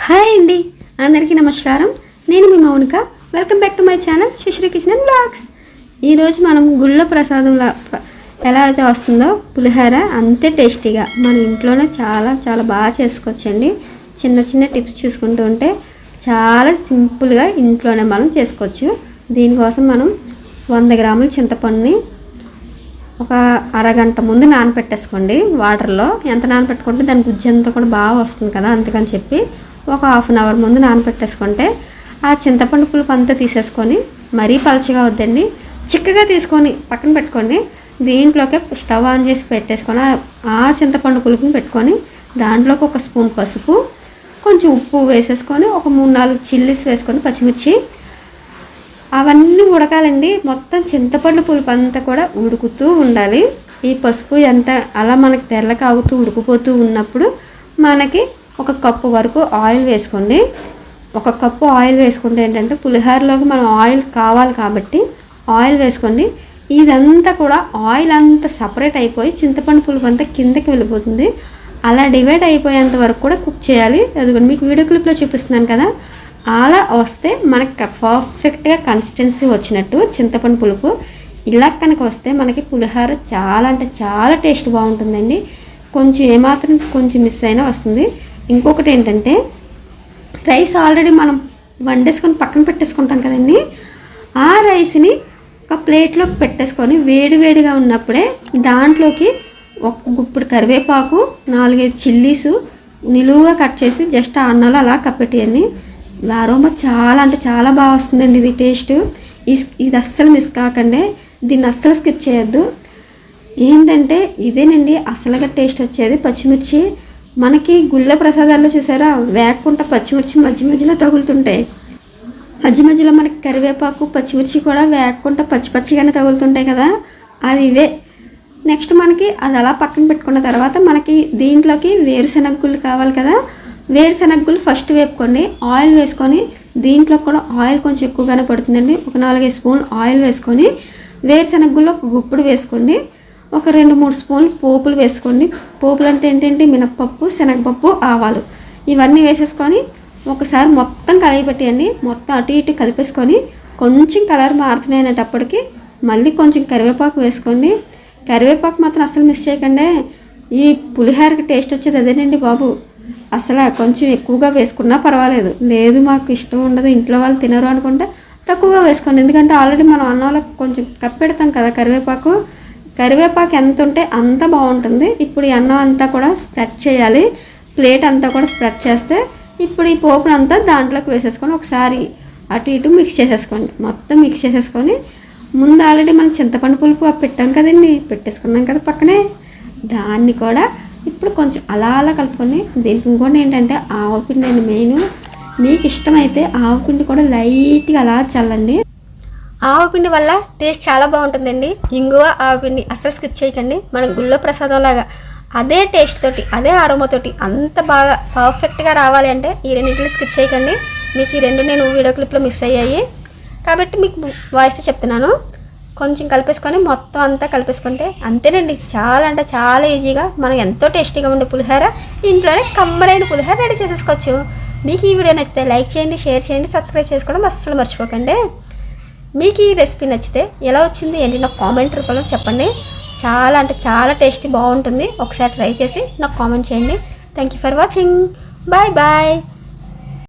Hi అండి, అందరికీ నమస్కారం. నేను మీ Mounika. Welcome back to my channel Sri kitchen and blogs. ఈరోజు మనం గుళ్ళో ప్రసాదంలా ఎలా అయితే వస్తుందో పులిహోర అంతే టేస్టీగా మన ఇంట్లోనే చాలా చాలా బాగా చేసుకోవచ్చండి. చిన్న చిన్న టిప్స్ చూసుకుంటూ ఉంటే చాలా సింపుల్గా ఇంట్లోనే మనం చేసుకోవచ్చు. దీనికోసం మనం 100 గ్రాముల చింతపండుని ఒక అరగంట ముందు నానపెట్టేసుకోండి. వాటర్లో ఎంత నానపెట్టుకుంటే దాని గుజ్జు అంతా కూడా బాగా వస్తుంది కదా, అందుకని చెప్పి ఒక హాఫ్ అన్ అవర్ ముందు నానపెట్టేసుకుంటే ఆ చింతపండు పులుపు అంతా తీసేసుకొని, మరీ పలచగా వద్దండి, చిక్కగా తీసుకొని పక్కన పెట్టుకొని దీంట్లోకి స్టవ్ ఆన్ చేసి పెట్టేసుకొని ఆ చింతపండు పులుపుని పెట్టుకొని దాంట్లోకి ఒక స్పూన్ పసుపు, కొంచెం ఉప్పు వేసేసుకొని ఒక 3-4 చిల్లీస్ వేసుకొని పచ్చిమిర్చి అవన్నీ ఉడకాలండి. మొత్తం చింతపండు పులుపు అంతా కూడా ఉడుకుతూ ఉండాలి. ఈ పసుపు ఎంత అలా మనకి తెల్లగా అవుతూ ఉడికిపోతూ ఉన్నప్పుడు మనకి ఒక కప్పు వరకు ఆయిల్ వేసుకోండి. ఒక కప్పు ఆయిల్ వేసుకుంటే ఏంటంటే పులిహోరలోకి మనం ఆయిల్ కావాలి కాబట్టి ఆయిల్ వేసుకోండి. ఇదంతా కూడా ఆయిల్ అంతా సపరేట్ అయిపోయి చింతపండు పులుపు అంతా కిందకి వెళ్ళిపోతుంది. అలా డివైడ్ అయిపోయేంత వరకు కూడా కుక్ చేయాలి. అది మీకు వీడియో క్లిప్లో చూపిస్తున్నాను కదా, అలా వస్తే మనకి పర్ఫెక్ట్గా కన్సిస్టెన్సీ వచ్చినట్టు చింతపండు పులుపు ఇలా కనుక వస్తే మనకి పులిహోర చాలా అంటే చాలా టేస్ట్ బాగుంటుందండి. కొంచెం ఏమాత్రం కొంచెం మిస్ అయినా వస్తుంది. ఇంకొకటి ఏంటంటే రైస్ ఆల్రెడీ మనం వండేసుకొని పక్కన పెట్టేసుకుంటాం కదండి, ఆ రైస్ని ఒక ప్లేట్లోకి పెట్టేసుకొని వేడివేడిగా ఉన్నప్పుడే దాంట్లోకి ఒక గుప్పుడు కరివేపాకు, 4-5 చిల్లీసు నిలువుగా కట్ చేసి జస్ట్ ఆ అన్నంలో అలా కప్పెట్టేయండి. అరోమా చాలా అంటే చాలా బాగా వస్తుందండి. ఇది టేస్ట్ ఇది అస్సలు మిస్ కాకండి, దీన్ని అస్సలు స్కిప్ చేయొద్దు. ఏంటంటే ఇదేనండి అసలుగా టేస్ట్ వచ్చేది. పచ్చిమిర్చి మనకి గుళ్ళ ప్రసాదాల్లో చూసారా, వేక్కుంటా పచ్చిమిర్చి మధ్య మధ్యలో తగులుతుంటాయి. మధ్య మధ్యలో మనకి కరివేపాకు పచ్చిమిర్చి కూడా వేక్కుంటా పచ్చిగానే తగులుతుంటాయి కదా, అది ఇవే. నెక్స్ట్ మనకి అది అలా పక్కన పెట్టుకున్న తర్వాత మనకి దీంట్లోకి వేరుశనగ గుళ్ళు కావాలి కదా, వేరుశనగ గుళ్ళు ఫస్ట్ వేపుకొని ఆయిల్ వేసుకొని దీంట్లో కూడా ఆయిల్ కొంచెం ఎక్కువగానే పడుతుందండి. ఒక 4-5 స్పూన్లు ఆయిల్ వేసుకొని వేరుశనగ గుళ్ళు ఒక గుప్పుడు వేసుకోండి. ఒక 2-3 స్పూన్లు పోపులు వేసుకోండి. పోపులు అంటే ఏంటంటే మినప్పప్పు, శనగపప్పు, ఆవాలు ఇవన్నీ వేసేసుకొని ఒకసారి మొత్తం కలిపెట్టేయండి. మొత్తం అటు ఇటు కలిపేసుకొని కొంచెం కలర్ మారుతున్నాయి అనేటప్పటికి మళ్ళీ కొంచెం కరివేపాకు వేసుకోండి. కరివేపాకు మాత్రం అస్సలు మిస్ చేయకండి. ఈ పులిహోరకి టేస్ట్ వచ్చేది అదేనండి బాబు. అసలు కొంచెం ఎక్కువగా వేసుకున్నా పర్వాలేదు, లేదు మాకు ఇష్టం ఉండదు ఇంట్లో వాళ్ళు తినరు అనుకుంటే తక్కువగా వేసుకోండి. ఎందుకంటే ఆల్రెడీ మనం అన్నంలో కొంచెం కప్పెడతాం కదా కరివేపాకు ఎంత ఉంటే అంత బాగుంటుంది. ఇప్పుడు ఈ అన్నం అంతా కూడా స్ప్రెడ్ చేయాలి, ప్లేట్ అంతా కూడా స్ప్రెడ్ చేస్తే ఇప్పుడు ఈ పోపును అంతా దాంట్లోకి వేసేసుకొని ఒకసారి అటు ఇటు మిక్స్ చేసేసుకోండి. మొత్తం మిక్స్ చేసేసుకొని ముందు ఆల్రెడీ మనం చింతపండు పులుపు పెట్టాం కదండి, పెట్టేసుకున్నాం కదా పక్కనే, దాన్ని కూడా ఇప్పుడు కొంచెం అలా అలా కలుపుకొని దీనికి ఇంకోటి ఏంటంటే ఆవపిండి అండి మెయిన్. మీకు ఇష్టమైతే ఆవపిండి కూడా లైట్గా అలా చల్లండి. ఆవపిండి వల్ల టేస్ట్ చాలా బాగుంటుందండి. ఇంగువ ఆవపిండి అస్సలు స్కిప్ చేయకండి. మన గుళ్ళో ప్రసాదం లాగా అదే టేస్ట్ తోటి అదే అరోమాతోటి అంత బాగా పర్ఫెక్ట్గా రావాలి అంటే ఈ రెండింటిని స్కిప్ చేయకండి. మీకు ఈ రెండు నేను వీడియో క్లిప్లో మిస్ అయ్యాయి కాబట్టి మీకు వాయిస్తో చెప్తున్నాను. కొంచెం కలిపేసుకొని మొత్తం అంతా కలిపేసుకుంటే అంతేనండి, చాలా అంటే చాలా ఈజీగా మనం ఎంతో టేస్టీగా ఉండే పులిహోర ఇంట్లోనే కమ్మరైన పులిహోర రెడీ చేసేసుకోవచ్చు. మీకు ఈ వీడియో నచ్చితే లైక్ చేయండి, షేర్ చేయండి, సబ్స్క్రైబ్ చేసుకోవడం అస్సలు మర్చిపోకండి. మీకు ఈ రెసిపీ నచ్చితే ఎలా వచ్చింది ఏంటి నాకు కామెంట్ రూపంలో చెప్పండి. చాలా అంటే చాలా టేస్టీ బాగుంటుంది. ఒకసారి ట్రై చేసి నాకు కామెంట్ చేయండి. Thank you for watching. Bye bye.